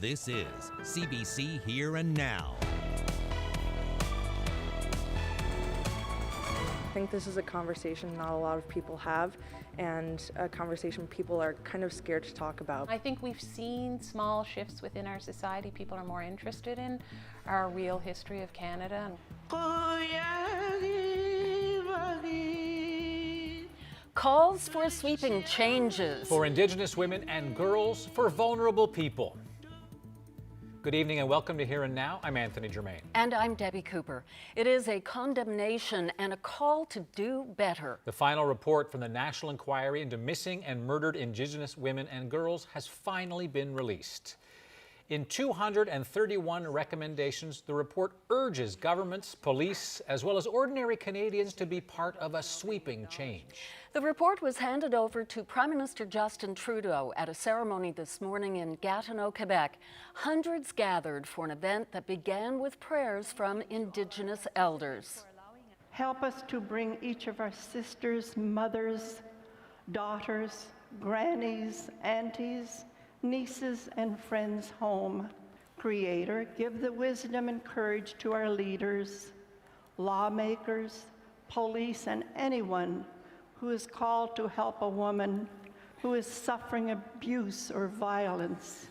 This is CBC Here and Now. I think this is a conversation not a lot of people have, and a conversation people are kind of scared to talk about. I think we've seen small shifts within our society. People are more interested in our real history of Canada. Calls for sweeping changes for Indigenous women and girls, for vulnerable people. Good evening and welcome to Here and Now. I'm Anthony Germain. And I'm Debbie Cooper. It is a condemnation and a call to do better. The final report from the National Inquiry into Missing and Murdered Indigenous Women and Girls has finally been released. In 231 recommendations, the report urges governments, police, as well as ordinary Canadians to be part of a sweeping change. The report was handed over to Prime Minister Justin Trudeau at a ceremony this morning in Gatineau, Quebec. Hundreds gathered for an event that began with prayers from Indigenous elders. Help us to bring each of our sisters, mothers, daughters, grannies, aunties, nieces and friends home. Creator, give the wisdom and courage to our leaders, lawmakers, police, and anyone who is called to help a woman who is suffering abuse or violence.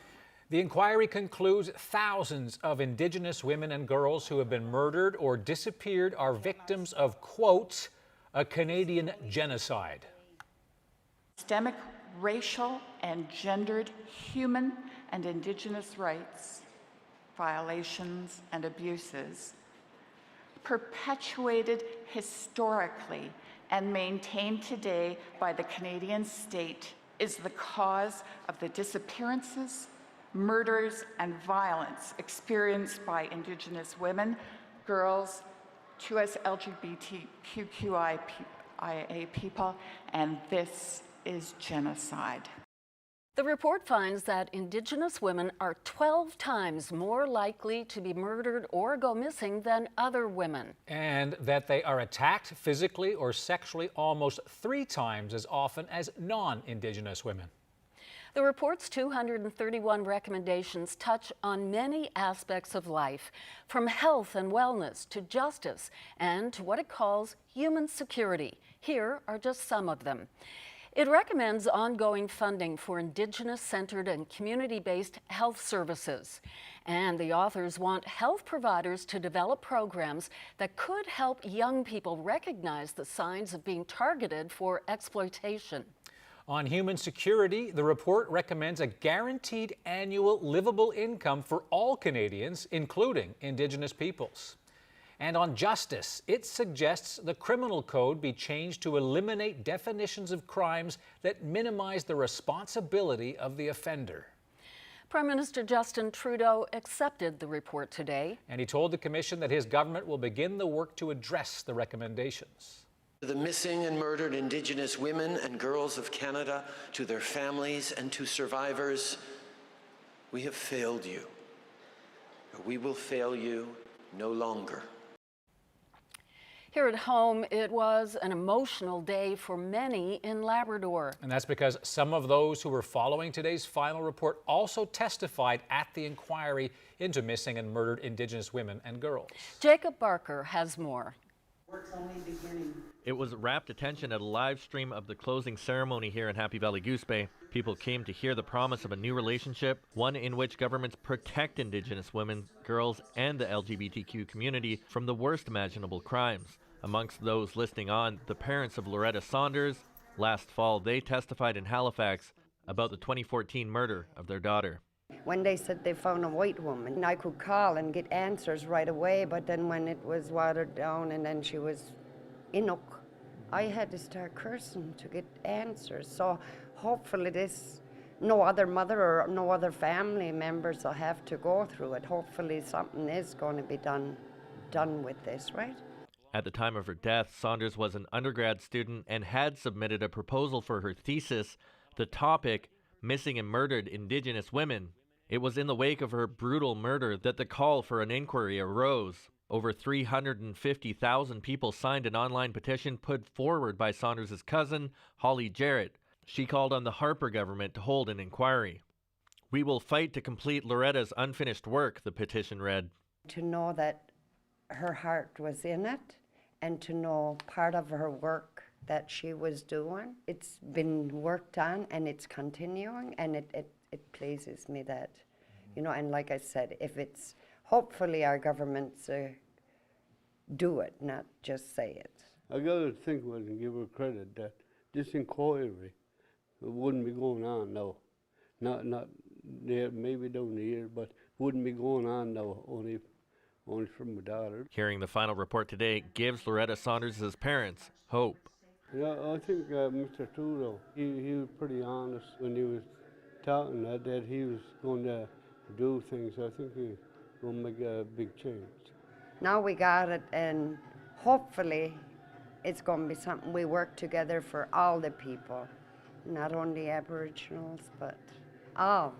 The inquiry concludes thousands of Indigenous women and girls who have been murdered or disappeared are victims of, quote, a Canadian genocide. Systemic racial and gendered human and Indigenous rights violations and abuses perpetuated historically and maintained today by the Canadian state is the cause of the disappearances, murders, and violence experienced by Indigenous women, girls, 2S LGBTQIA people, and this is genocide. The report finds that Indigenous women are 12 times more likely to be murdered or go missing than other women. And that they are attacked physically or sexually almost 3 times as often as non-Indigenous women. The report's 231 recommendations touch on many aspects of life, from health and wellness to justice and to what it calls human security. Here are just some of them. It recommends ongoing funding for Indigenous-centered and community-based health services. And the authors want health providers to develop programs that could help young people recognize the signs of being targeted for exploitation. On human security, the report recommends a guaranteed annual livable income for all Canadians, including Indigenous peoples. And on justice, it suggests the criminal code be changed to eliminate definitions of crimes that minimize the responsibility of the offender. Prime Minister Justin Trudeau accepted the report today. And he told the Commission that his government will begin the work to address the recommendations. To the missing and murdered Indigenous women and girls of Canada, to their families and to survivors, we have failed you. We will fail you no longer. Here at home, it was an emotional day for many in Labrador. And that's because some of those who were following today's final report also testified at the inquiry into missing and murdered Indigenous women and girls. Jacob Barker has more. It was rapt attention at a live stream of the closing ceremony here in Happy Valley Goose Bay. People came to hear the promise of a new relationship, one in which governments protect Indigenous women, girls, and the LGBTQ community from the worst imaginable crimes. Amongst those listening on, the parents of Loretta Saunders. Last fall, they testified in Halifax about the 2014 murder of their daughter. When they said they found a white woman, I could call and get answers right away, but then when it was watered down and then she was Inuk, I had to start cursing to get answers. So hopefully no other mother or no other family members will have to go through it. Hopefully something is going to be done with this, right? At the time of her death, Saunders was an undergrad student and had submitted a proposal for her thesis, the topic, Missing and Murdered Indigenous Women. It was in the wake of her brutal murder that the call for an inquiry arose. Over 350,000 people signed an online petition put forward by Saunders' cousin, Holly Jarrett. She called on the Harper government to hold an inquiry. We will fight to complete Loretta's unfinished work, the petition read. To know that her heart was in it and to know part of her work that she was doing, it's been worked on and it's continuing, and it pleases me that, you know, and like I said, if it's, hopefully our governments do it, not just say it. I gotta think and give her credit that this inquiry wouldn't be going on now. Not there, maybe down the year, but wouldn't be going on now only from my daughter. Hearing the final report today gives Loretta Saunders' parents hope. Yeah, I think Mr. Trudeau, he was pretty honest when he was talking that he was going to do things. I think he will make a big change. Now we got it, and hopefully it's going to be something we work together for all the people, not only Aboriginals, but all,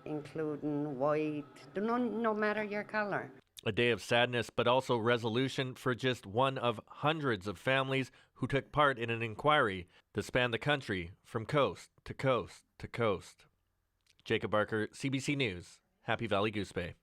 including white, no matter your color. A day of sadness, but also resolution for just one of hundreds of families who took part in an inquiry that spanned the country from coast to coast to coast. Jacob Barker, CBC News, Happy Valley Goose Bay.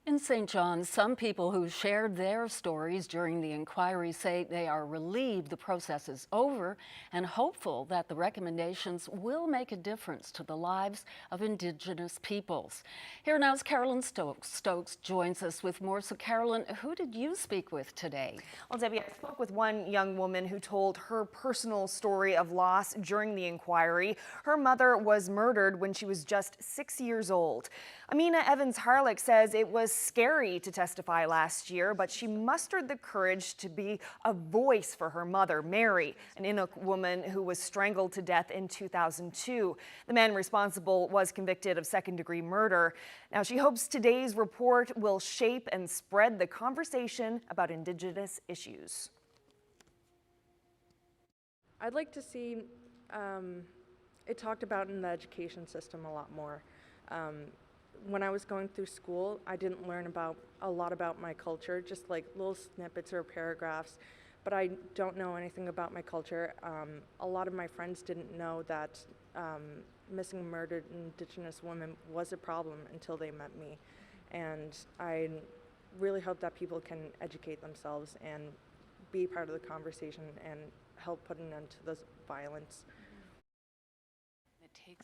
In St. John's, some people who shared their stories during the inquiry say they are relieved the process is over and hopeful that the recommendations will make a difference to the lives of Indigenous peoples. Here now's Carolyn Stokes joins us with more. So Carolyn, who did you speak with today? Well, Debbie, I spoke with one young woman who told her personal story of loss during the inquiry. Her mother was murdered when she was just 6 years old. Amina Evans-Harlick says it was scary to testify last year, but she mustered the courage to be a voice for her mother, Mary, an Inuk woman who was strangled to death in 2002. The man responsible was convicted of second-degree murder. Now, she hopes today's report will shape and spread the conversation about Indigenous issues. I'd like to see it talked about in the education system a lot more. When I was going through school, I didn't learn a lot about my culture, just like little snippets or paragraphs, but I don't know anything about my culture. A lot of my friends didn't know that missing and murdered Indigenous women was a problem until they met me. And I really hope that people can educate themselves and be part of the conversation and help put an end to this violence.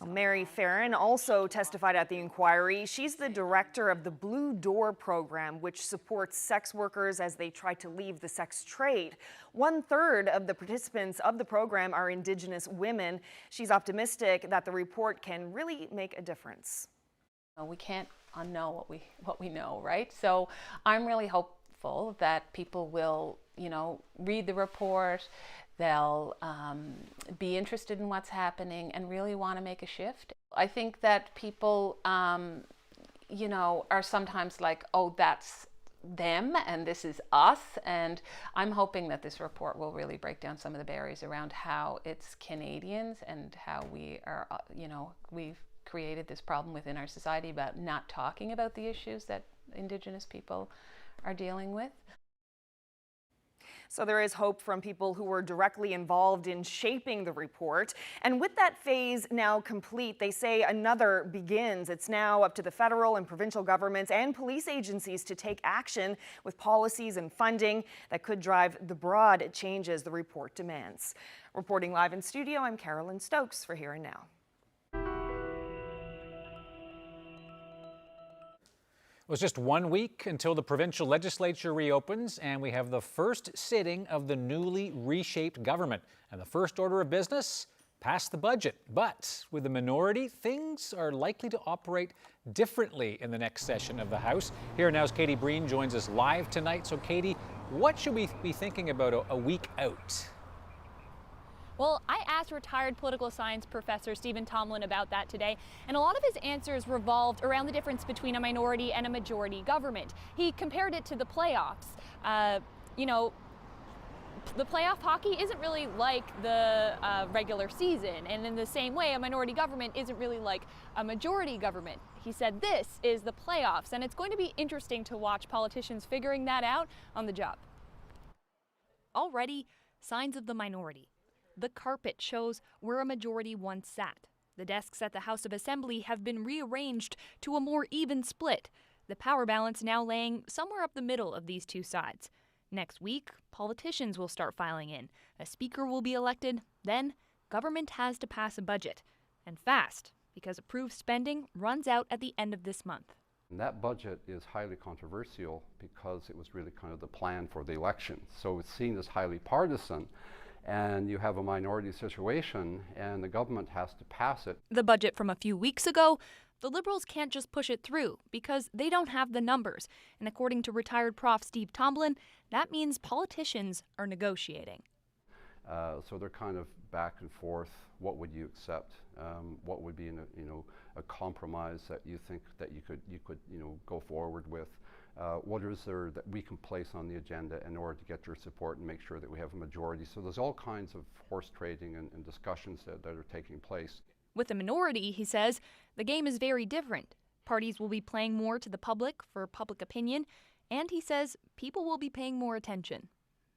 Mary Farron also testified at the inquiry. She's the director of the Blue Door program, which supports sex workers as they try to leave the sex trade. 1/3 of the participants of the program are Indigenous women. She's optimistic that the report can really make a difference. We can't unknow what we know, right? So I'm really hopeful that people will, read the report. They'll be interested in what's happening and really want to make a shift. I think that people, are sometimes like, oh, that's them and this is us. And I'm hoping that this report will really break down some of the barriers around how it's Canadians and how we are, we've created this problem within our society about not talking about the issues that Indigenous people are dealing with. So there is hope from people who were directly involved in shaping the report. And with that phase now complete, they say another begins. It's now up to the federal and provincial governments and police agencies to take action with policies and funding that could drive the broad changes the report demands. Reporting live in studio, I'm Carolyn Stokes for Here and Now. It was just 1 week until the provincial legislature reopens, and we have the first sitting of the newly reshaped government. And the first order of business, pass the budget. But with the minority, things are likely to operate differently in the next session of the House. Here now's Katie Breen joins us live tonight. So Katie, what should we be thinking about a week out? Well, I asked retired political science professor Stephen Tomlin about that today, and a lot of his answers revolved around the difference between a minority and a majority government. He compared it to the playoffs. The playoff hockey isn't really like the regular season, and in the same way, a minority government isn't really like a majority government. He said this is the playoffs, and it's going to be interesting to watch politicians figuring that out on the job. Already, signs of the minority. The carpet shows where a majority once sat. The desks at the House of Assembly have been rearranged to a more even split, the power balance now laying somewhere up the middle of these two sides. Next week, politicians will start filing in, a speaker will be elected, then government has to pass a budget. And fast, because approved spending runs out at the end of this month. And that budget is highly controversial because it was really kind of the plan for the election. So it's seen as highly partisan, and you have a minority situation, and the government has to pass it. The budget from a few weeks ago, the Liberals can't just push it through because they don't have the numbers. And according to retired Prof. Steve Tomlin, that means politicians are negotiating. So they're kind of back and forth. What would you accept? What would be a compromise that you think that you could go forward with? What is there that we can place on the agenda in order to get your support and make sure that we have a majority? So there's all kinds of horse trading and discussions that are taking place. With a minority, he says, the game is very different. Parties will be playing more to the public for public opinion, and he says people will be paying more attention.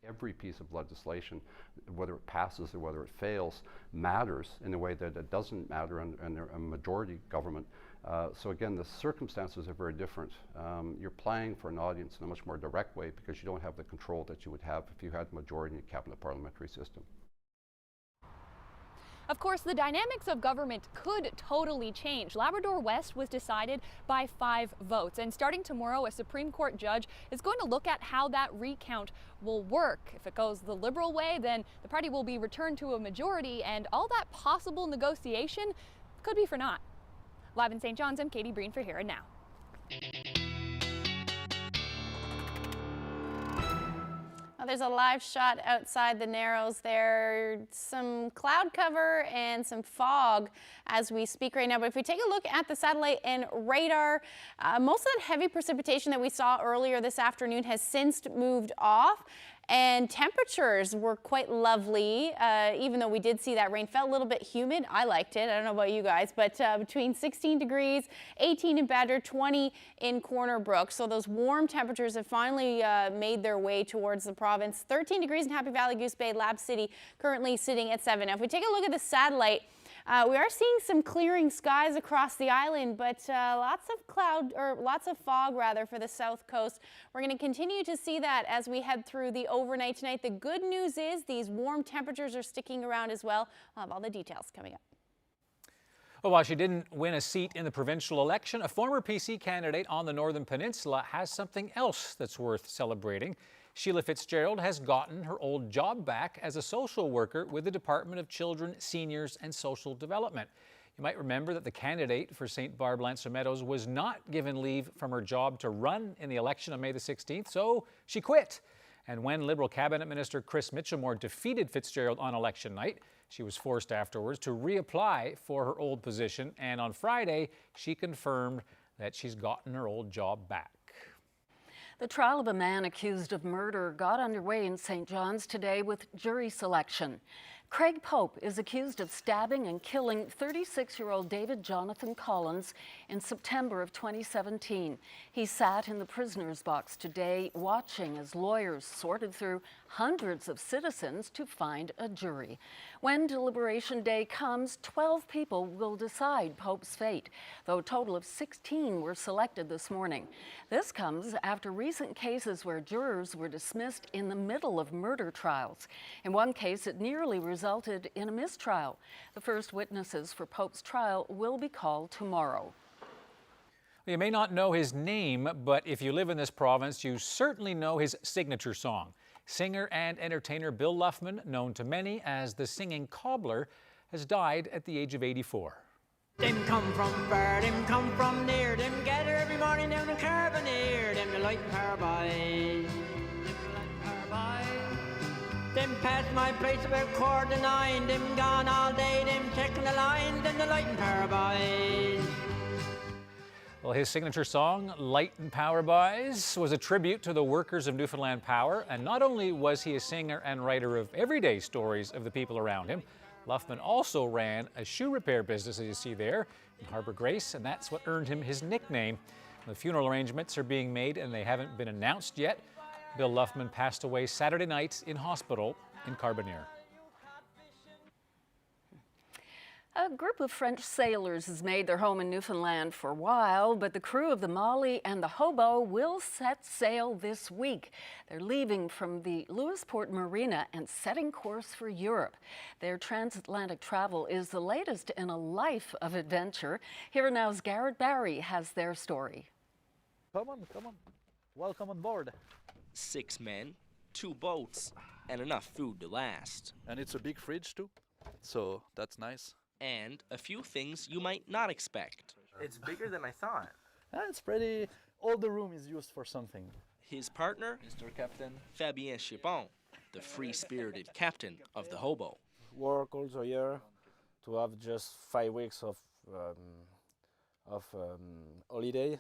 Every piece of legislation, whether it passes or whether it fails, matters in a way that it doesn't matter under a majority government. So again, the circumstances are very different. You're playing for an audience in a much more direct way because you don't have the control that you would have if you had a majority in a cabinet parliamentary system. Of course, the dynamics of government could totally change. Labrador West was decided by 5 votes, and starting tomorrow, a Supreme Court judge is going to look at how that recount will work. If it goes the Liberal way, then the party will be returned to a majority, and all that possible negotiation could be for naught. Live in St. John's, I'm Katie Breen for Here and Now. There's a live shot outside the Narrows there, some cloud cover and some fog as we speak right now. But if we take a look at the satellite and radar, most of that heavy precipitation that we saw earlier this afternoon has since moved off. And temperatures were quite lovely, even though we did see that rain. Felt a little bit humid. I liked it. I don't know about you guys, but between 16 degrees, 18 in Badger, 20 in Corner Brook. So those warm temperatures have finally made their way towards the province. 13 degrees in Happy Valley, Goose Bay, Lab City, currently sitting at 7. Now, if we take a look at the satellite, we are seeing some clearing skies across the island, but lots of fog rather for the south coast. We're going to continue to see that as we head through the overnight tonight. The good news is these warm temperatures are sticking around as well. I'll have all the details coming up. Well, while she didn't win a seat in the provincial election, a former PC candidate on the Northern Peninsula has something else that's worth celebrating. Sheila Fitzgerald has gotten her old job back as a social worker with the Department of Children, Seniors and Social Development. You might remember that the candidate for St. Barb-Lancer Meadows was not given leave from her job to run in the election on May the 16th, so she quit. And when Liberal Cabinet Minister Chris Mitchelmore defeated Fitzgerald on election night, she was forced afterwards to reapply for her old position, and on Friday, she confirmed that she's gotten her old job back. The trial of a man accused of murder got underway in St. John's today with jury selection. Craig Pope is accused of stabbing and killing 36-year-old David Jonathan Collins in September of 2017. He sat in the prisoner's box today watching as lawyers sorted through hundreds of citizens to find a jury. When deliberation day comes, 12 people will decide Pope's fate, though a total of 16 were selected this morning. This comes after recent cases where jurors were dismissed in the middle of murder trials. In one case, it nearly resulted in a mistrial. The first witnesses for Pope's trial will be called tomorrow. You may not know his name, but if you live in this province, you certainly know his signature song. Singer and entertainer Bill Luffman, known to many as the Singing Cobbler, has died at the age of 84. Them come from far, them come from near, them gather every morning down the Carboneer, them the light power boys, them pass my place about 9:15, them gone all day, them checking the line, them the light and power boys. Well, his signature song, Light and Power Boys, was a tribute to the workers of Newfoundland Power, and not only was he a singer and writer of everyday stories of the people around him, Luffman also ran a shoe repair business, as you see there, in Harbour Grace, and that's what earned him his nickname. The funeral arrangements are being made, and they haven't been announced yet. Bill Luffman passed away Saturday night in hospital in Carboneer. A group of French sailors has made their home in Newfoundland for a while, but the crew of the Molly and the Hobo will set sail this week. They're leaving from the Lewisport Marina and setting course for Europe. Their transatlantic travel is the latest in a life of adventure. Here Now's Garrett Barry has their story. Come on. Welcome on board. 6 men, 2 boats, and enough food to last. And it's a big fridge too, so that's nice. And a few things you might not expect. It's bigger than I thought. It's pretty. All the room is used for something. His partner, Mr. Captain. Fabien Chipon, the free-spirited captain of the Hobo. Work also here to have just 5 weeks of holiday,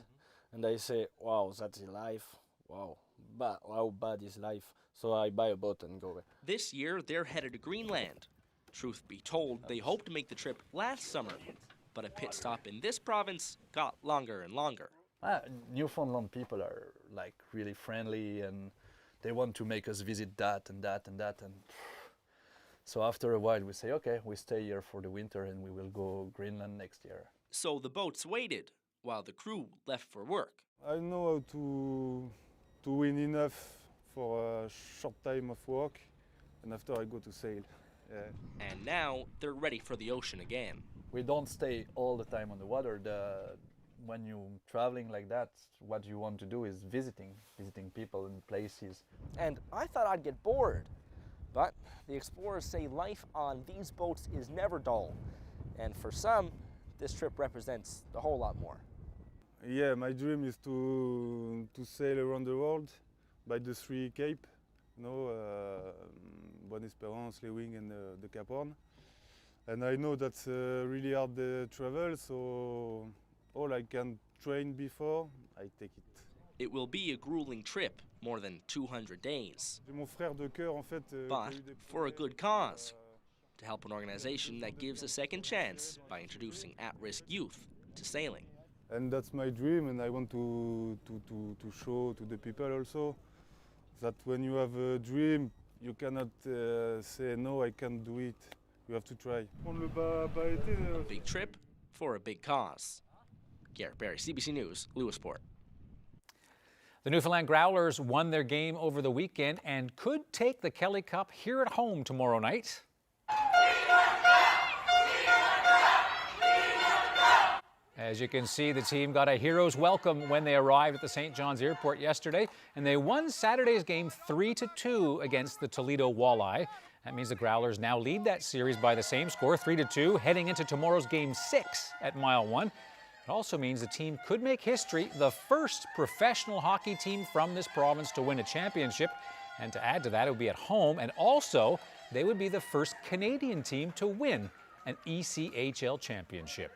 and I say, wow, that's life. Wow, but how bad is life? So I buy a boat and go away. This year, they're headed to Greenland. Truth be told, they hoped to make the trip last summer, but a pit stop in this province got longer and longer. Newfoundland people are like really friendly, and they want to make us visit that and that and that. And so after a while, we say, okay, we stay here for the winter, and we will go Greenland next year. So the boats waited while the crew left for work. I know how to win enough for a short time of work, and after I go to sail. And now they're ready for the ocean again. We don't stay all the time on the water. When you're traveling like that, what you want to do is visiting people and places. And I thought I'd get bored, but the explorers say life on these boats is never dull. And for some, this trip represents a whole lot more. Yeah, my dream is to sail around the world by the 3 Cape. Bonne Espérance, Lewing, and the Cap Horn. And I know that's really hard travel, so all I can train before, I take it. It will be a grueling trip, more than 200 days. Mon frère de cœur, en fait, but for a good cause, to help an organization that gives a second chance by introducing at-risk youth to sailing. And that's my dream, and I want to show to the people also that when you have a dream, you cannot say, no, I can't do it. You have to try. A big trip for a big cause. Garrett Barry, CBC News, Lewisport. The Newfoundland Growlers won their game over the weekend and could take the Kelly Cup here at home tomorrow night. As you can see, the team got a hero's welcome when they arrived at the St. John's Airport yesterday, and they won Saturday's game 3-2 against the Toledo Walleye. That means the Growlers now lead that series by the same score, 3-2, heading into tomorrow's game 6 at Mile 1. It also means the team could make history, the first professional hockey team from this province to win a championship. And to add to that, it would be at home, and also they would be the first Canadian team to win an ECHL championship.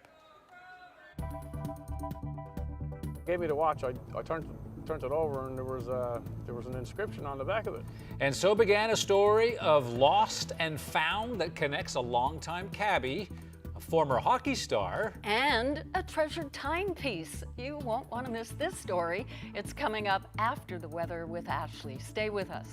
Gave me the watch. I turned it over, and there was an inscription on the back of it. And so began a story of lost and found that connects a longtime cabbie, a former hockey star, and a treasured timepiece. You won't want to miss this story. It's coming up after the weather with Ashley. Stay with us.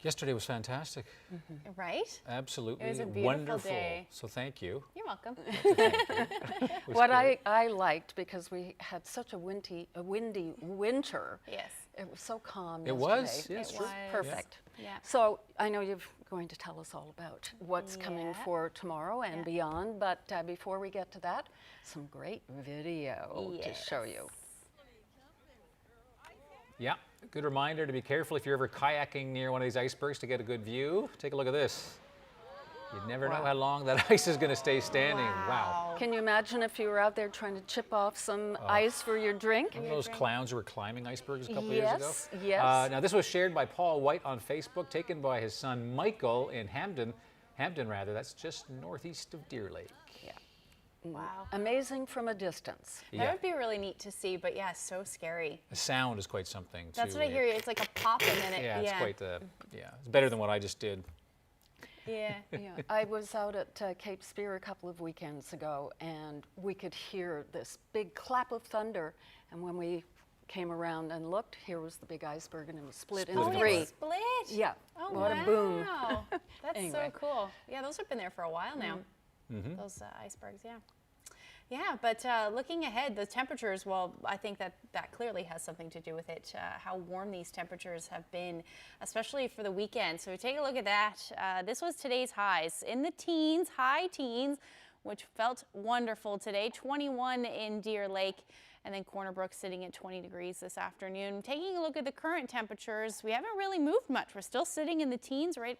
Yesterday was fantastic. Right? Absolutely. It was a beautiful wonderful. day. So thank you. You're welcome. What I liked, because we had such a windy winter. Yes. It was so calm It yesterday. was, yes, It true. was perfect. Yeah. So I know you're going to tell us all about what's coming for tomorrow and beyond, but before we get to that, some great video to show you. Yeah, good reminder to be careful if you're ever kayaking near one of these icebergs to get a good view. Take a look at this. You never know how long that ice is going to stay standing. Wow. Can you imagine if you were out there trying to chip off some ice for your drink? Remember those clowns who were climbing icebergs a couple years ago? Yes. Now, this was shared by Paul White on Facebook, taken by his son Michael in Hampden, that's just northeast of Deer Lake. Wow. Amazing from a distance. That would be really neat to see, but yeah, so scary. The sound is quite something, too. That's what I hear. It's like a pop and then it, yeah, it's quite it's better than what I just did. Yeah. I was out at Cape Spear a couple of weekends ago, and we could hear this big clap of thunder, and when we came around and looked, here was the big iceberg, and it was split in three. It split? Yeah. Oh, what a boom. That's Anyway. so cool. Yeah, those have been there for a while now. Those icebergs, yeah. Yeah, but looking ahead, the temperatures, well, I think that clearly has something to do with it, how warm these temperatures have been, especially for the weekend. So take a look at that. This was today's highs in the teens, high teens, which felt wonderful today. 21 in Deer Lake, and then Corner Brook sitting at 20 degrees this afternoon. Taking a look at the current temperatures, we haven't really moved much. We're still sitting in the teens, right?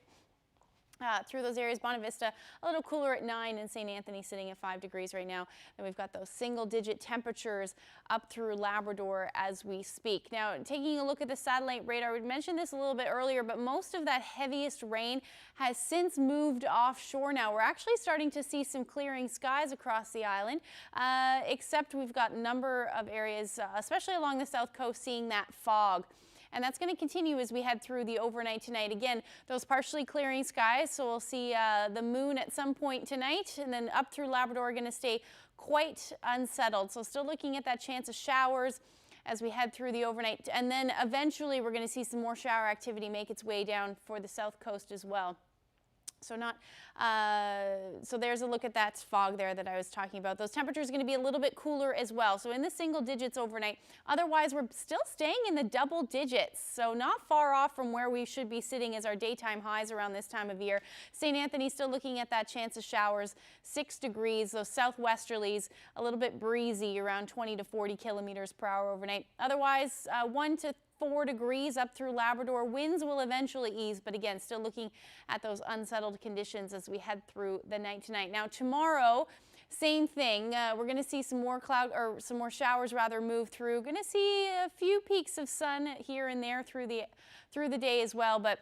Through those areas. Bonavista a little cooler at 9, and St. Anthony sitting at 5 degrees right now. And we've got those single-digit temperatures up through Labrador as we speak. Now, taking a look at the satellite radar, we mentioned this a little bit earlier, but most of that heaviest rain has since moved offshore now. We're actually starting to see some clearing skies across the island, except we've got a number of areas, especially along the south coast, seeing that fog. And that's going to continue as we head through the overnight tonight. Again, those partially clearing skies, so we'll see the moon at some point tonight, and then up through Labrador going to stay quite unsettled. So still looking at that chance of showers as we head through the overnight. And then eventually we're going to see some more shower activity make its way down for the south coast as well. So so there's a look at that fog there that I was talking about. Those temperatures are going to be a little bit cooler as well. So in the single digits overnight. Otherwise, we're still staying in the double digits. So not far off from where we should be sitting as our daytime highs around this time of year. St. Anthony still looking at that chance of showers, 6 degrees. Those southwesterlies a little bit breezy, around 20 to 40 kilometers per hour overnight. Otherwise, 1 to 4 degrees up through Labrador. Winds will eventually ease, but again, still looking at those unsettled conditions as we head through the night tonight. Now tomorrow, same thing. We're going to see some more some more showers rather move through. Going to see a few peaks of sun here and there through the day as well, but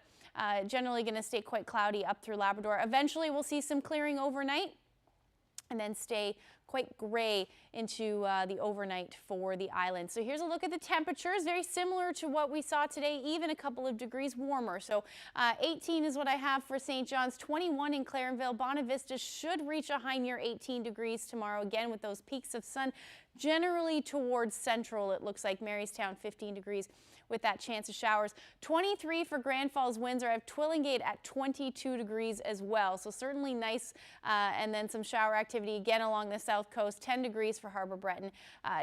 generally going to stay quite cloudy up through Labrador. Eventually, we'll see some clearing overnight, and then stay quite gray into the overnight for the island. So here's a look at the temperatures, very similar to what we saw today, even a couple of degrees warmer. So 18 is what I have for St. John's, 21 in Clarenville. Bonavista should reach a high near 18 degrees tomorrow, again with those peaks of sun generally towards central. It looks like Marystown 15 degrees with that chance of showers. 23 for Grand Falls, Windsor. I have Twillingate at 22 degrees as well. So certainly nice, and then some shower activity again along the south coast. 10 degrees for Harbour Breton,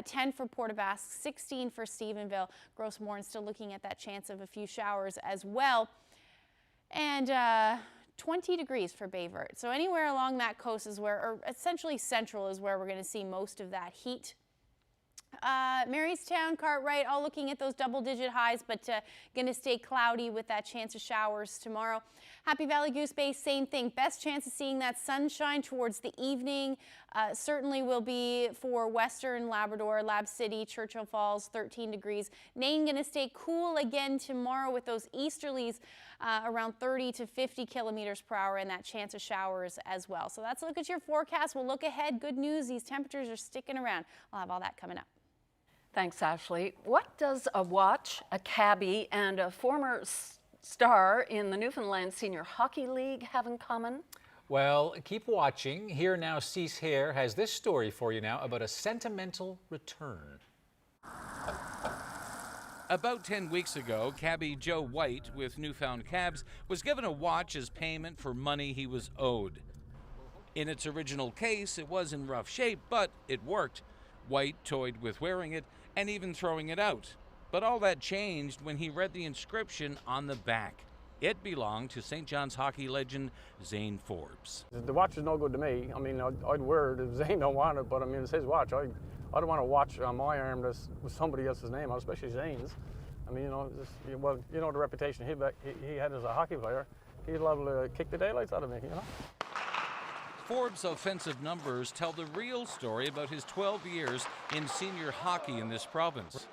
10 for Port aux Basques, 16 for Stephenville. Gross Morin still looking at that chance of a few showers as well. And 20 degrees for Bayvert. So anywhere along that coast is where, or essentially central is where we're going to see most of that heat. Marystown, Cartwright, all looking at those double-digit highs, but going to stay cloudy with that chance of showers tomorrow. Happy Valley Goose Bay, same thing. Best chance of seeing that sunshine towards the evening certainly will be for Western Labrador, Lab City, Churchill Falls, 13 degrees. Nain going to stay cool again tomorrow with those easterlies around 30 to 50 kilometers per hour, and that chance of showers as well. So that's a look at your forecast. We'll look ahead. Good news, these temperatures are sticking around. I'll have all that coming up. Thanks, Ashley. What does a watch, a cabbie, and a former star in the Newfoundland Senior Hockey League have in common? Well, keep watching. Here now, Cease Hare has this story for you now about a sentimental return. About 10 weeks ago, cabbie Joe White with Newfound Cabs was given a watch as payment for money he was owed. In its original case, it was in rough shape, but it worked. White toyed with wearing it and even throwing it out. But all that changed when he read the inscription on the back. It belonged to St. John's hockey legend Zane Forbes. The watch is no good to me. I mean, I'd wear it if Zane don't want it, but I mean, it's his watch. I don't want a watch on my arm that's with somebody else's name on, especially Zane's. I mean, well, you know the reputation he had as a hockey player. He's liable to kick the daylights out of me, you know. Forbes' offensive numbers tell the real story about his 12 years in senior hockey in this province.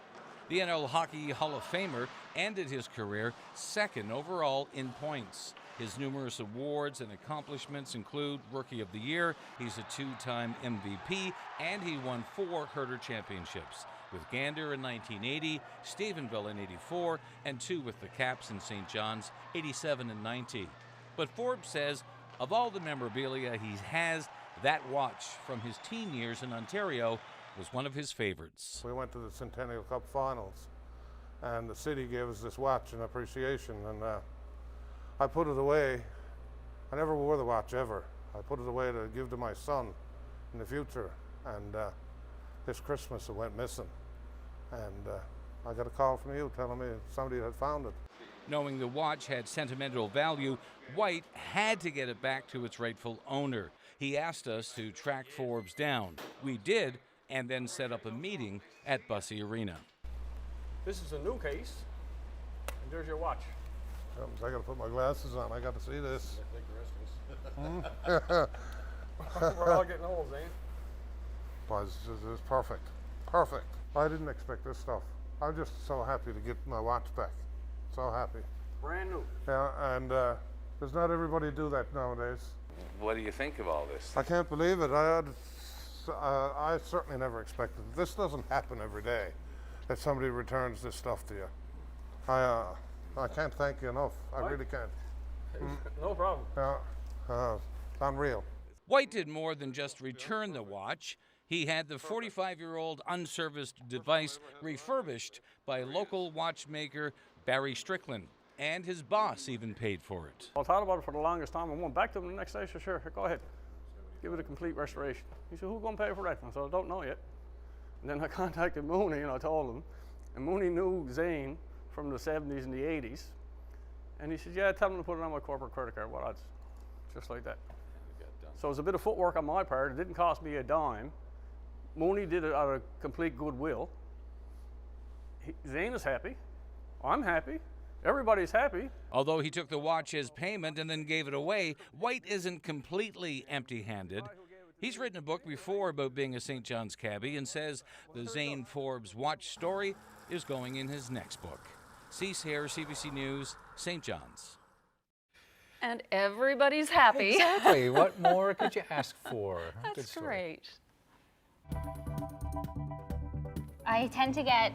The NL Hockey Hall of Famer ended his career second overall in points. His numerous awards and accomplishments include Rookie of the Year, he's a two-time MVP, and he won 4 Herder championships, with Gander in 1980, Stephenville in 84, and 2 with the Caps in St. John's, 87 and 90. But Forbes says of all the memorabilia he has, that watch from his teen years in Ontario was one of his favorites. We went to the Centennial Cup finals, and the city gave us this watch in appreciation, and I put it away. I never wore the watch ever. I put it away to give to my son in the future, and this Christmas it went missing, and I got a call from you telling me somebody had found it. Knowing the watch had sentimental value, White had to get it back to its rightful owner. He asked us to track Forbes down. We did, and then set up a meeting at Bussey Arena. This is a new case, and there's your watch. I got to put my glasses on. I got to see this. We're all getting old, Zane. But it's perfect. Perfect. I didn't expect this stuff. I'm just so happy to get my watch back. So happy. Brand new. Yeah, and there's not everybody do that nowadays. What do you think of all this? I can't believe it. I certainly never expected it. This doesn't happen every day, that somebody returns this stuff to you. I can't thank you enough. I really can't. No problem. Yeah, unreal. White did more than just return the watch. He had the 45-year-old unserviced device refurbished by local watchmaker Barry Strickland, and his boss even paid for it. I thought about it for the longest time. I went back to him the next day. So sure, go ahead, give it a complete restoration. He said, "Who's going to pay for that?" I said, "I don't know yet." And then I contacted Mooney and I told him, and Mooney knew Zane from the 70s and the 80s, and he said, "Yeah, tell him to put it on my corporate credit card." What odds? Just like that. So it was a bit of footwork on my part. It didn't cost me a dime. Mooney did it out of complete goodwill. Zane is happy. I'm happy. Everybody's happy. Although he took the watch as payment and then gave it away, White isn't completely empty-handed. He's written a book before about being a St. John's cabbie and says the Zane Forbes watch story is going in his next book. Cease here, CBC News, St. John's. And everybody's happy. Exactly. What more could you ask for? That's great. I tend to get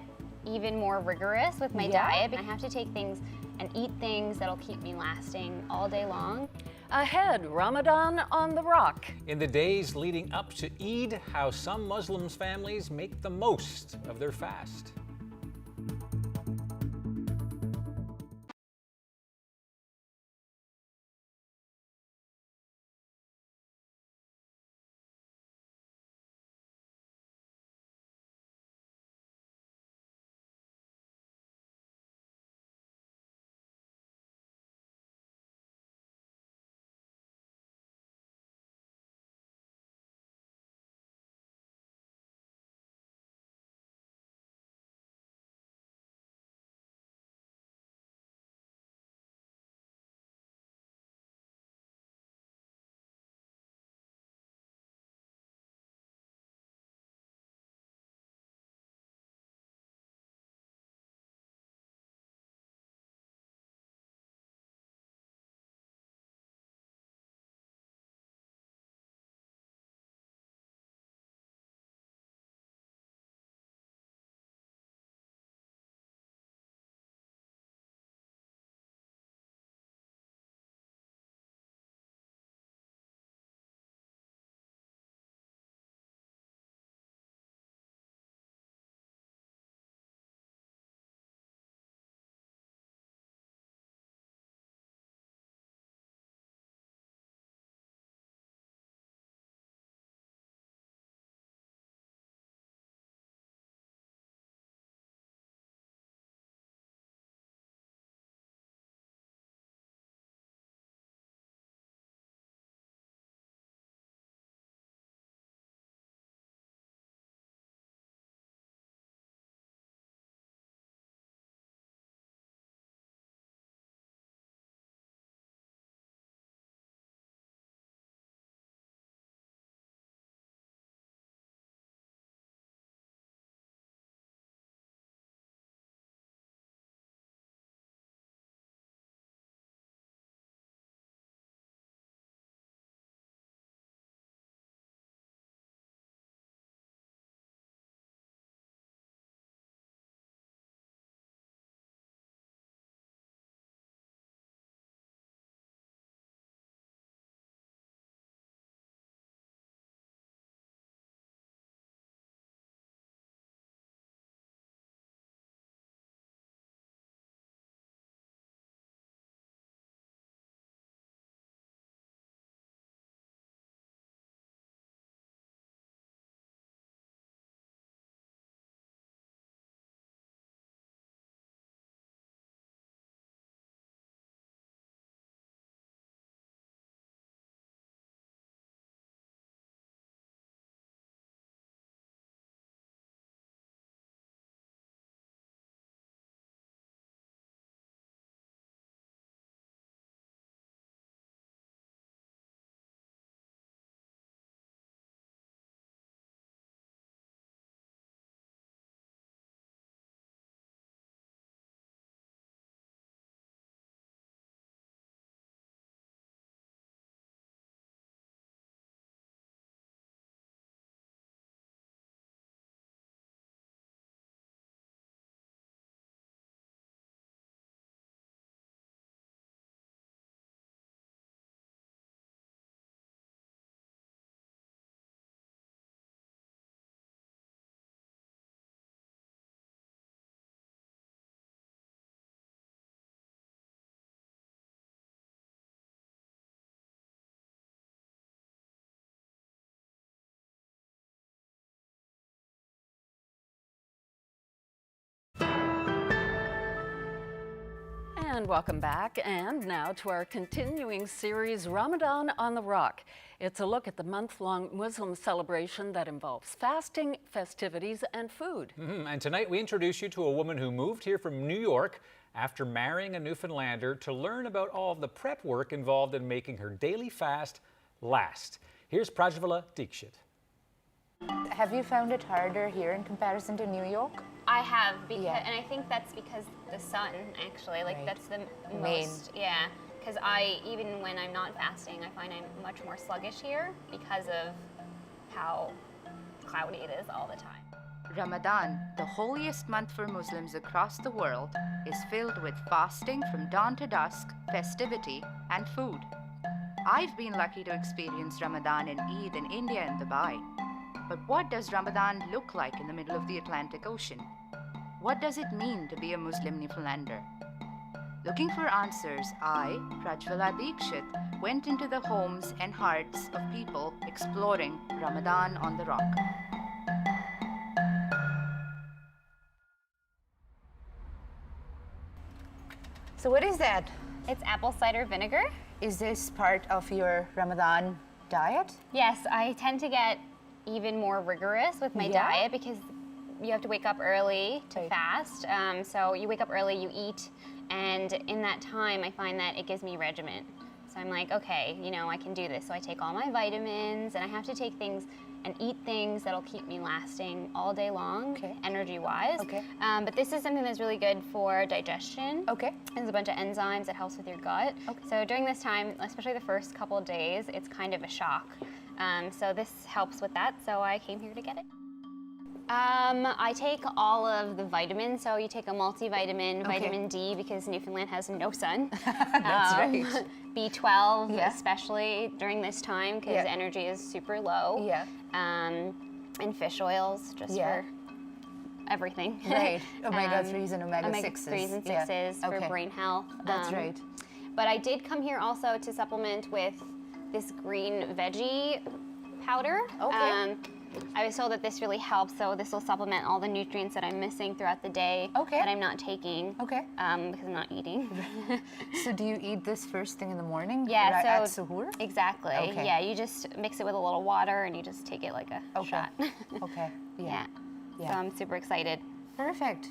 even more rigorous with my diet. I have to take things and eat things that'll keep me lasting all day long. Ahead, Ramadan on the Rock. In the days leading up to Eid, how some Muslims families make the most of their fast. And welcome back. And now to our continuing series, Ramadan on the Rock. It's a look at the month-long Muslim celebration that involves fasting, festivities, and food. And tonight we introduce you to a woman who moved here from New York after marrying a Newfoundlander to learn about all of the prep work involved in making her daily fast last. Here's Provincial. Have you found it harder here in comparison to New York? I have, and I think that's because the sun, actually, like that's the most, because even when I'm not fasting, I find I'm much more sluggish here because of how cloudy it is all the time. Ramadan, the holiest month for Muslims across the world, is filled with fasting from dawn to dusk, festivity, and food. I've been lucky to experience Ramadan and Eid in India and Dubai. But what does Ramadan look like in the middle of the Atlantic Ocean? What does it mean to be a Muslim Newfoundlander? Looking for answers, I, Provincial, went into the homes and hearts of people exploring Ramadan on the Rock. So what is that? It's apple cider vinegar. Is this part of your Ramadan diet? Yes, I tend to get even more rigorous with my diet because you have to wake up early to fast. So you wake up early, you eat, and in that time I find that it gives me regiment. So I'm like, okay, I can do this. So I take all my vitamins, and I have to take things and eat things that'll keep me lasting all day long, energy-wise. But this is something that's really good for digestion. There's a bunch of enzymes that helps with your gut. So during this time, especially the first couple of days, it's kind of a shock. So this helps with that, so I came here to get it. I take all of the vitamins, so you take a multivitamin, vitamin D, because Newfoundland has no sun. That's right. B12, especially during this time, because energy is super low. And fish oils, just for everything. Right, omega-3s and omega-6s. Omega-3s and 6s for brain health. That's right. But I did come here also to supplement with this green veggie powder. I was told that this really helps, so this will supplement all the nutrients that I'm missing throughout the day that I'm not taking because I'm not eating. So do you eat this first thing in the morning? Yeah, at suhoor? Exactly. Yeah, you just mix it with a little water and you just take it like a shot. Yeah. So I'm super excited. Perfect.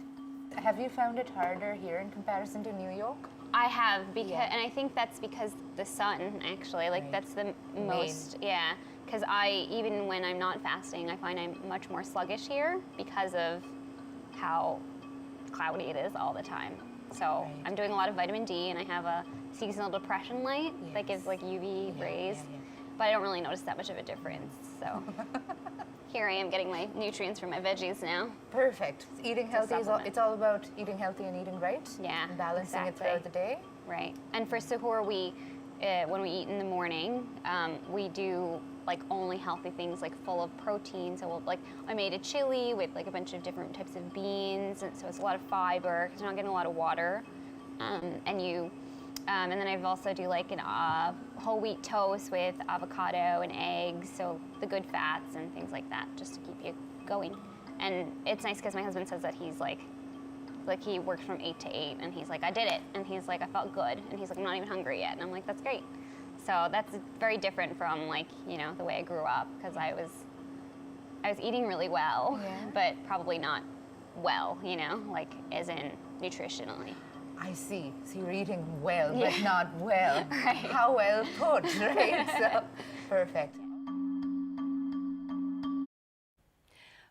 Have you found it harder here in comparison to New York? I have, and I think that's because the sun, actually, like that's the most, because even when I'm not fasting, I find I'm much more sluggish here because of how cloudy it is all the time. So I'm doing a lot of vitamin D, and I have a seasonal depression light that gives like UV rays, but I don't really notice that much of a difference, so. Here I am getting my nutrients from my veggies now. Perfect. Eating healthy it's all about eating healthy and eating right. And balancing it throughout the day. Right. And for suhoor, when we eat in the morning, we do like only healthy things, like full of protein. So I made a chili with like a bunch of different types of beans, and so it's a lot of fiber because you're not getting a lot of water. And then I've also do like an whole wheat toast with avocado and eggs, so the good fats and things like that, just to keep you going. And it's nice because my husband says that he's like he worked from 8 to 8, and he's like, I did it, and he's like, I felt good, and he's like, I'm not even hungry yet, and I'm like, that's great. So that's very different from the way I grew up, because I was eating really well, but probably not well, like as in nutritionally. I see. So you're eating well, but not well. How well put, right? So, perfect.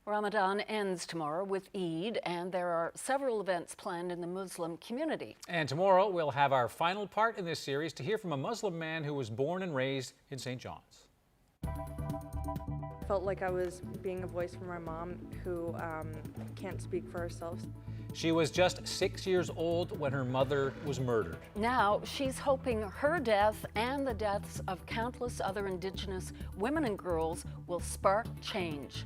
Ramadan ends tomorrow with Eid, and there are several events planned in the Muslim community. And tomorrow we'll have our final part in this series to hear from a Muslim man who was born and raised in St. John's. I felt like I was being a voice for my mom, who can't speak for herself. She was just 6 years old when her mother was murdered. Now she's hoping her death and the deaths of countless other Indigenous women and girls will spark change.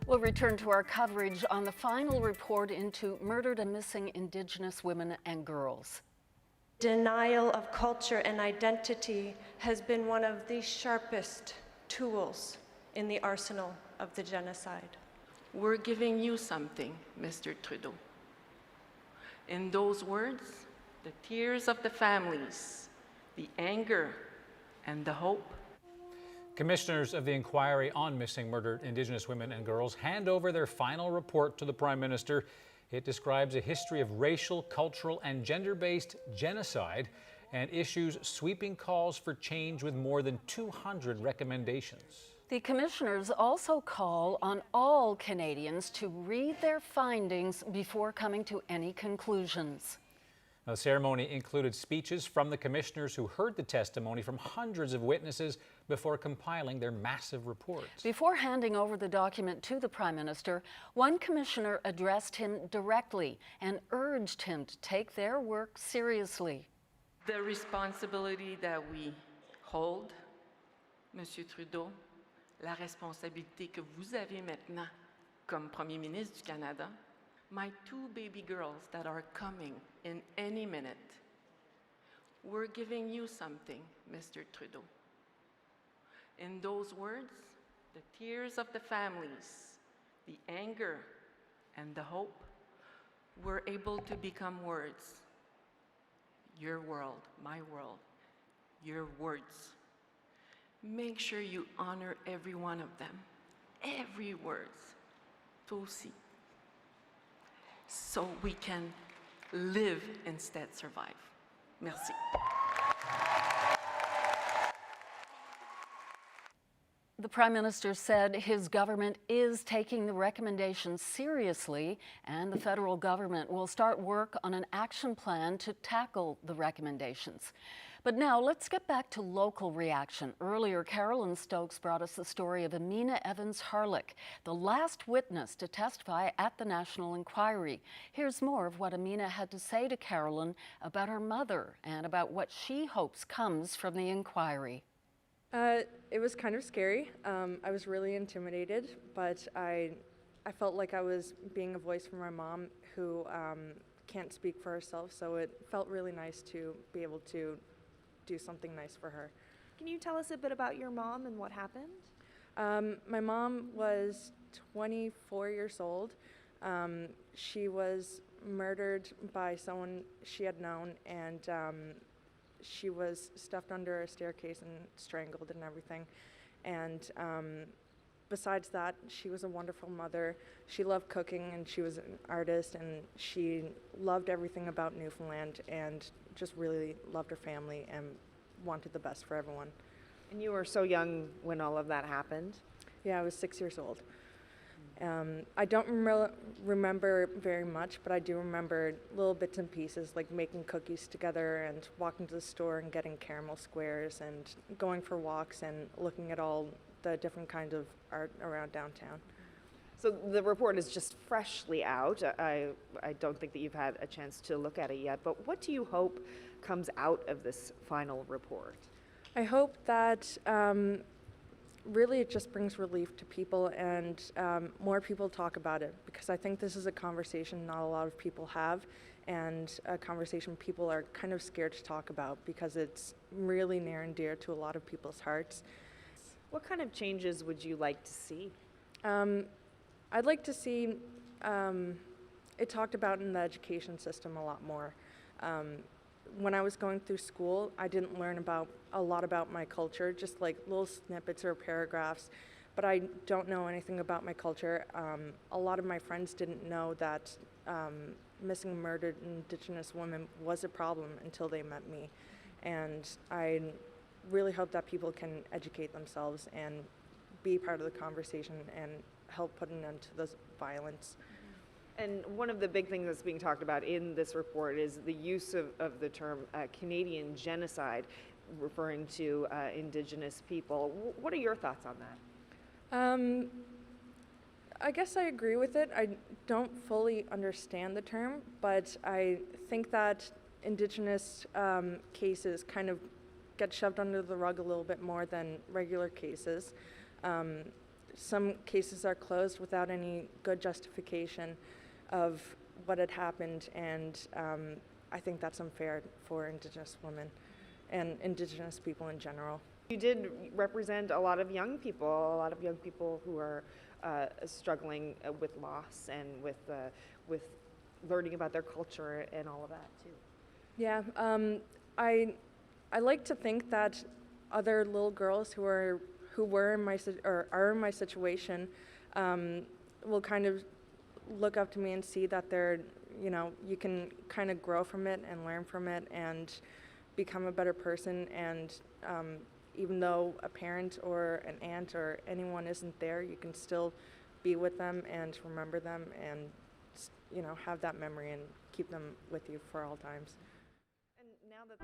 We'll return to our coverage on the final report into murdered and missing Indigenous women and girls. Denial of culture and identity has been one of the sharpest tools in the arsenal of the genocide. We're giving you something, Mr. Trudeau. In those words, the tears of the families, the anger, and the hope. Commissioners of the inquiry on missing murdered Indigenous women and girls hand over their final report to the Prime Minister. It describes a history of racial, cultural, and gender-based genocide and issues sweeping calls for change with more than 200 recommendations. The commissioners also call on all Canadians to read their findings before coming to any conclusions. The ceremony included speeches from the commissioners who heard the testimony from hundreds of witnesses before compiling their massive report. Before handing over the document to the Prime Minister, one commissioner addressed him directly and urged him to take their work seriously. The responsibility that we hold, Monsieur Trudeau, la responsabilité que vous avez maintenant comme Premier ministre du Canada, my 2 baby girls that are coming in any minute. We're giving you something, Mr. Trudeau. In those words, the tears of the families, the anger, and the hope were able to become words. Your world, my world, your words. Make sure you honor every one of them, every word, toi aussi, so we can live instead survive. Merci. The Prime Minister said his government is taking the recommendations seriously, and the federal government will start work on an action plan to tackle the recommendations. But now let's get back to local reaction. Earlier, Carolyn Stokes brought us the story of Amina Evans-Harlick, the last witness to testify at the National Inquiry. Here's more of what Amina had to say to Carolyn about her mother and about what she hopes comes from the inquiry. It was kind of scary. I was really intimidated, but I felt like I was being a voice for my mom who can't speak for herself, so it felt really nice to be able to do something nice for her. Can you tell us a bit about your mom and what happened? My mom was 24 years old. She was murdered by someone she had known, and she was stuffed under a staircase and strangled and everything. And besides that, she was a wonderful mother. She loved cooking, and she was an artist, and she loved everything about Newfoundland and just really loved her family and wanted the best for everyone. And you were so young when all of that happened? Yeah, I was 6 years old. I don't remember very much, but I do remember little bits and pieces, like making cookies together and walking to the store and getting caramel squares and going for walks and looking at all the different kinds of art around downtown. So the report is just freshly out. I don't think that you've had a chance to look at it yet, but what do you hope comes out of this final report? I hope that really it just brings relief to people, and more people talk about it, because I think this is a conversation not a lot of people have, and a conversation people are kind of scared to talk about because it's really near and dear to a lot of people's hearts. What kind of changes would you like to see? I'd like to see it talked about in the education system a lot more. When I was going through school, I didn't learn a lot about my culture, just like little snippets or paragraphs, but I don't know anything about my culture. A lot of my friends didn't know that missing murdered Indigenous women was a problem until they met me. And I really hope that people can educate themselves and be part of the conversation and help put an end to this violence. And one of the big things that's being talked about in this report is the use of the term Canadian genocide, referring to Indigenous people. What are your thoughts on that? I guess I agree with it. I don't fully understand the term, but I think that Indigenous cases kind of get shoved under the rug a little bit more than regular cases. some cases are closed without any good justification of what had happened, and I think that's unfair for Indigenous women and Indigenous people in general. You did represent a lot of young people who are struggling with loss and with learning about their culture and all of that too. Yeah, I like to think that other little girls who are in my situation will kind of look up to me and see that they're, you can kind of grow from it and learn from it and become a better person. And even though a parent or an aunt or anyone isn't there, you can still be with them and remember them and, have that memory and keep them with you for all times. And now that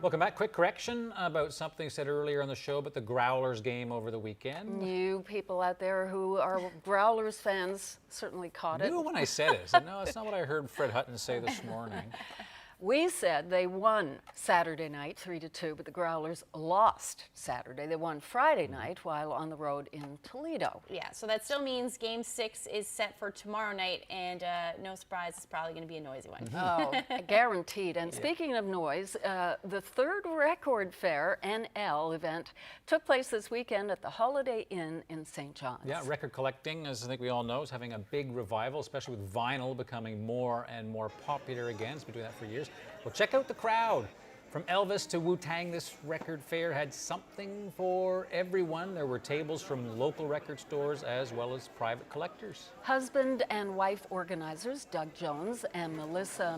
Welcome back. Quick correction about something said earlier on the show about the Growlers game over the weekend. You people out there who are Growlers fans certainly caught it. I knew when I said it. I said, no, it's not what I heard Fred Hutton say this morning. We said they won Saturday night 3-2, but the Growlers lost Saturday. They won Friday night while on the road in Toledo. Yeah, so that still means Game 6 is set for tomorrow night, and no surprise, it's probably going to be a noisy one. Oh, guaranteed. And speaking of noise, the third Record Fair NL event took place this weekend at the Holiday Inn in St. John's. Yeah, record collecting, as I think we all know, is having a big revival, especially with vinyl becoming more and more popular again. It's been doing that for years. Well, check out the crowd. From Elvis to Wu-Tang, this record fair had something for everyone. There were tables from local record stores as well as private collectors. Husband and wife organizers Doug Jones and Melissa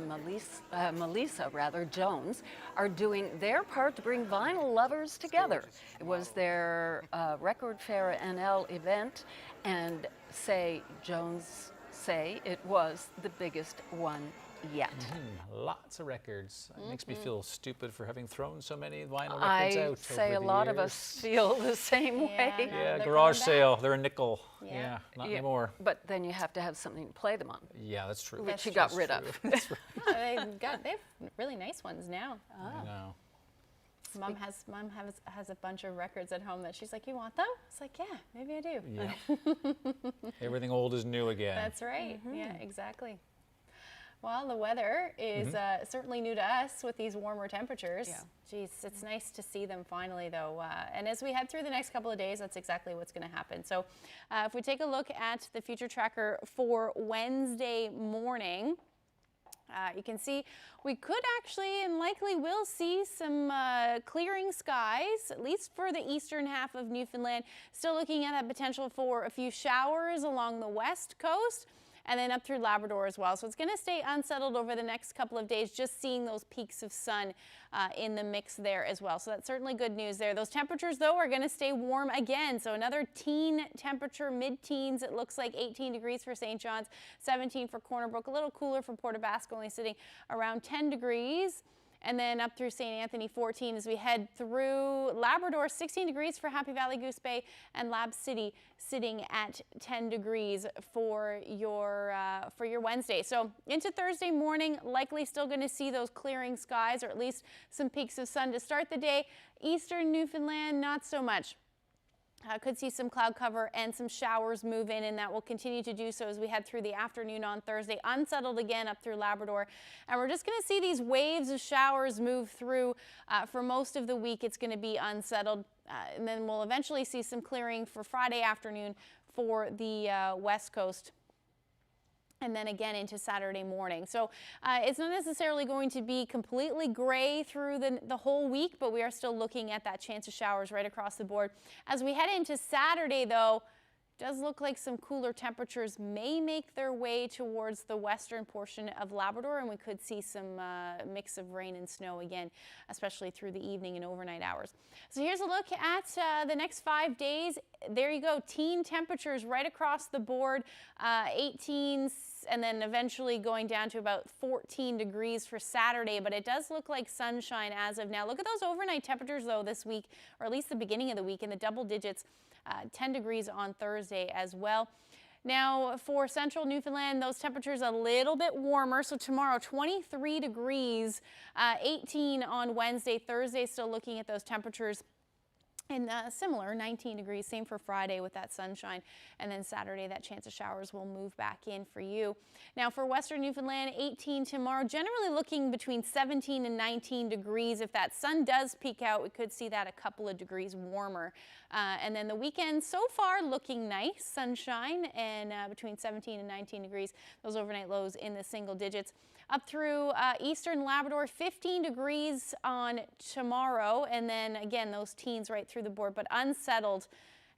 Jones are doing their part to bring vinyl lovers together. It was their Record Fair NL event, and Jones say it was the biggest one yet. Lots of records. It makes me feel stupid for having thrown so many vinyl records out. I say a lot of us feel the same way. Yeah, garage sale, they're a nickel. Yeah, not anymore. But then you have to have something to play them on. Yeah, that's true. Which you got rid of. That's right. They have really nice ones now. I know. Mom has a bunch of records at home that she's like, you want them? It's like, yeah, maybe I do. Yeah. Everything old is new again. That's right. Yeah, exactly. Well, the weather is certainly new to us with these warmer temperatures. Yeah. Geez, it's nice to see them finally, though. And as we head through the next couple of days, that's exactly what's going to happen. So if we take a look at the future tracker for Wednesday morning, you can see we could actually and likely will see some clearing skies, at least for the eastern half of Newfoundland. Still looking at that potential for a few showers along the west coast and then up through Labrador as well. So it's going to stay unsettled over the next couple of days, just seeing those peaks of sun in the mix there as well. So that's certainly good news there. Those temperatures, though, are going to stay warm again. So another teen temperature, mid-teens. It looks like 18 degrees for St. John's, 17 for Corner Brook, a little cooler for Port aux Basques, only sitting around 10 degrees. And then up through St. Anthony, 14 as we head through Labrador, 16 degrees for Happy Valley, Goose Bay, and Lab City sitting at 10 degrees for your Wednesday. So into Thursday morning, likely still going to see those clearing skies or at least some peaks of sun to start the day. Eastern Newfoundland, not so much. Could see some cloud cover and some showers move in, and that will continue to do so as we head through the afternoon on Thursday. Unsettled again up through Labrador, and we're just going to see these waves of showers move through for most of the week. It's going to be unsettled, and then we'll eventually see some clearing for Friday afternoon for the west coast, and then again into Saturday morning. So it's not necessarily going to be completely gray through the whole week, but we are still looking at that chance of showers right across the board. As we head into Saturday, though, it does look like some cooler temperatures may make their way towards the western portion of Labrador, and we could see some mix of rain and snow again, especially through the evening and overnight hours. So here's a look at the next 5 days. There you go, teen temperatures right across the board, 18, and then eventually going down to about 14 degrees for Saturday, but it does look like sunshine as of now. Look at those overnight temperatures, though, this week, or at least the beginning of the week, in the double digits. 10 degrees on Thursday as well. Now for central Newfoundland, those temperatures a little bit warmer. So tomorrow, 23 degrees, 18 on Wednesday. Thursday, still looking at those temperatures and similar, 19 degrees, same for Friday with that sunshine. And then Saturday, that chance of showers will move back in for you. Now for western Newfoundland, 18 tomorrow, generally looking between 17 and 19 degrees. If that sun does peek out, we could see that a couple of degrees warmer. And then the weekend so far looking nice, sunshine, and between 17 and 19 degrees. Those overnight lows in the single digits. Up through eastern Labrador, 15 degrees on tomorrow, and then again those teens right through the board, but unsettled.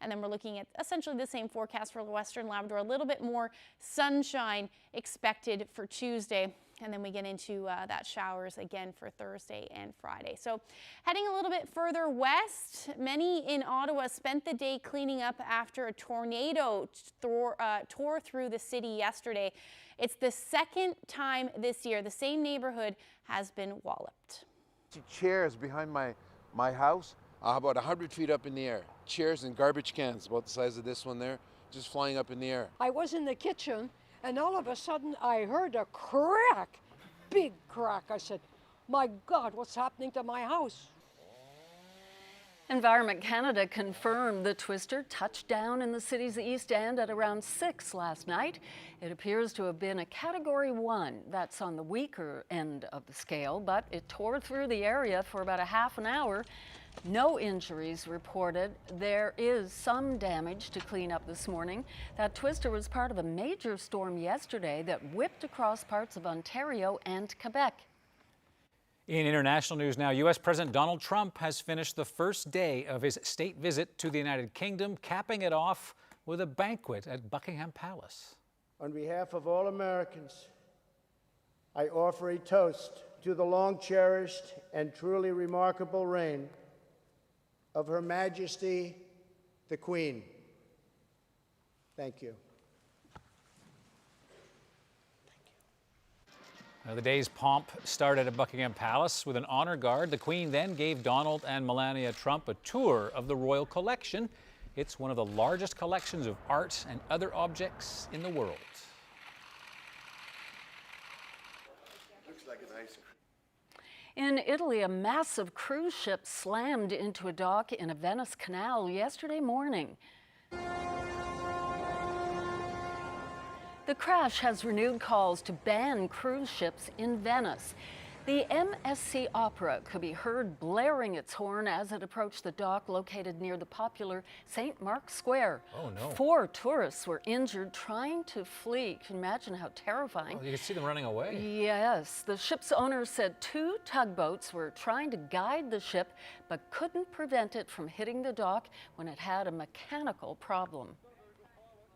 And then we're looking at essentially the same forecast for western Labrador, a little bit more sunshine expected for Tuesday. And then we get into that showers again for Thursday and Friday. So heading a little bit further west, many in Ottawa spent the day cleaning up after a tornado tore through the city yesterday. It's the second time this year the same neighborhood has been walloped. Chairs behind my house, about 100 feet up in the air. Chairs and garbage cans about the size of this one there, just flying up in the air. I was in the kitchen, and all of a sudden I heard a crack, big crack. I said, my God, what's happening to my house? Environment Canada confirmed the twister touched down in the city's East End at around 6 last night. It appears to have been a Category 1. That's on the weaker end of the scale, but it tore through the area for about a half an hour. No injuries reported. There is some damage to clean up this morning. That twister was part of a major storm yesterday that whipped across parts of Ontario and Quebec. In international news now, U.S. President Donald Trump has finished the first day of his state visit to the United Kingdom, capping it off with a banquet at Buckingham Palace. On behalf of all Americans, I offer a toast to the long-cherished and truly remarkable reign of Her Majesty, the Queen. Thank you. Now, the day's pomp started at Buckingham Palace with an honor guard. The Queen then gave Donald and Melania Trump a tour of the royal collection. It's one of the largest collections of art and other objects in the world. Looks like an ice cream. In Italy, a massive cruise ship slammed into a dock in a Venice canal yesterday morning. The crash has renewed calls to ban cruise ships in Venice. The MSC Opera could be heard blaring its horn as it approached the dock located near the popular St. Mark's Square. Oh, no. 4 tourists were injured trying to flee. Can you imagine how terrifying? Oh, you can see them running away. Yes. The ship's owner said 2 tugboats were trying to guide the ship but couldn't prevent it from hitting the dock when it had a mechanical problem.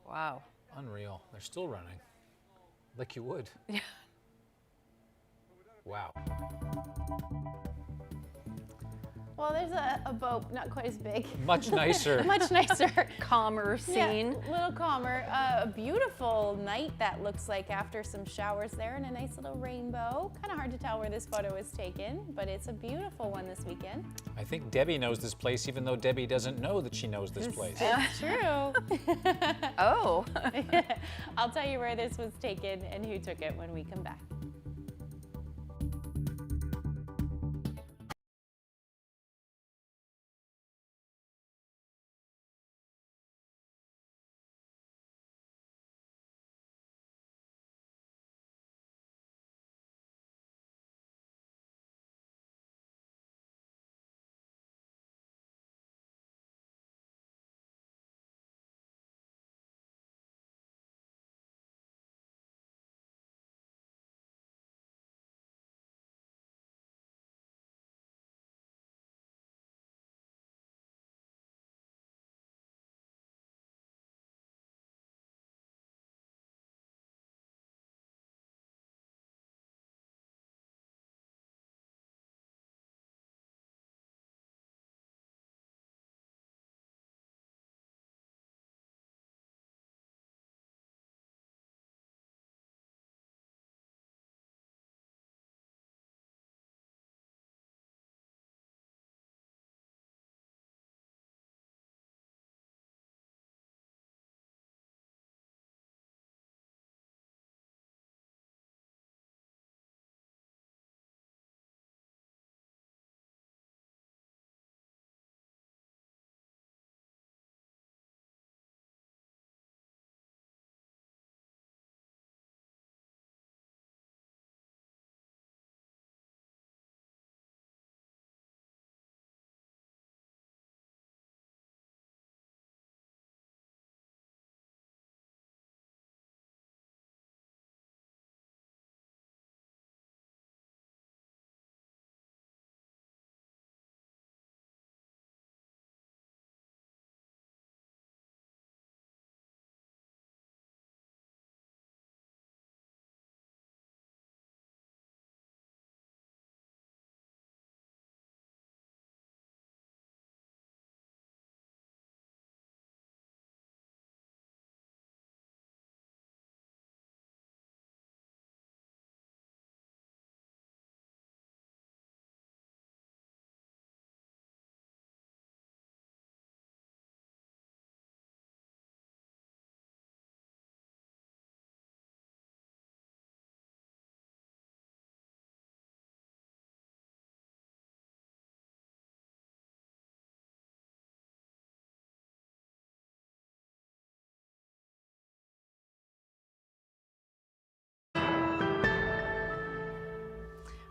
Wow. Unreal. They're still running. Like you would. Yeah. Wow. Well, there's a boat, not quite as big. Much nicer. Much nicer. Calmer scene. Yeah, a little calmer. A beautiful night that looks like after some showers there and a nice little rainbow. Kind of hard to tell where this photo was taken, but it's a beautiful one this weekend. I think Debbie knows this place, even though Debbie doesn't know that she knows this place. It's true. Oh. I'll tell you where this was taken and who took it when we come back.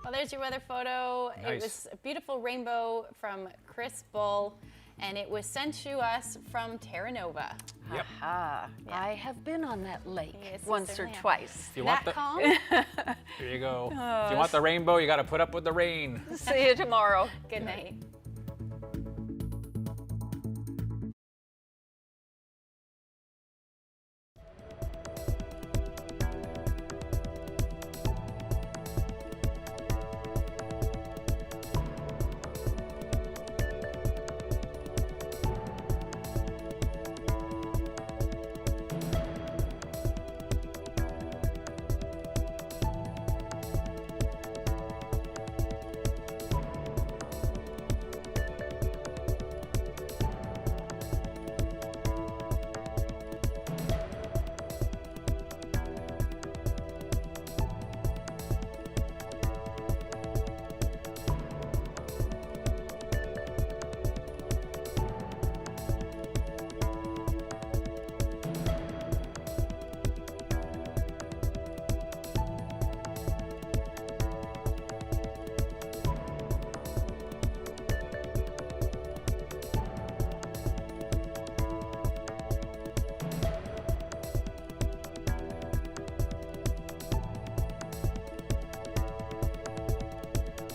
Well, there's your weather photo. Nice. It was a beautiful rainbow from Chris Bull, and it was sent to us from Terra Nova. Yep. Aha. I have been on that lake Yes, you once or certainly have. twice. If you want calm? There you go. If you want the rainbow, you got to put up with the rain. See you tomorrow. Good night.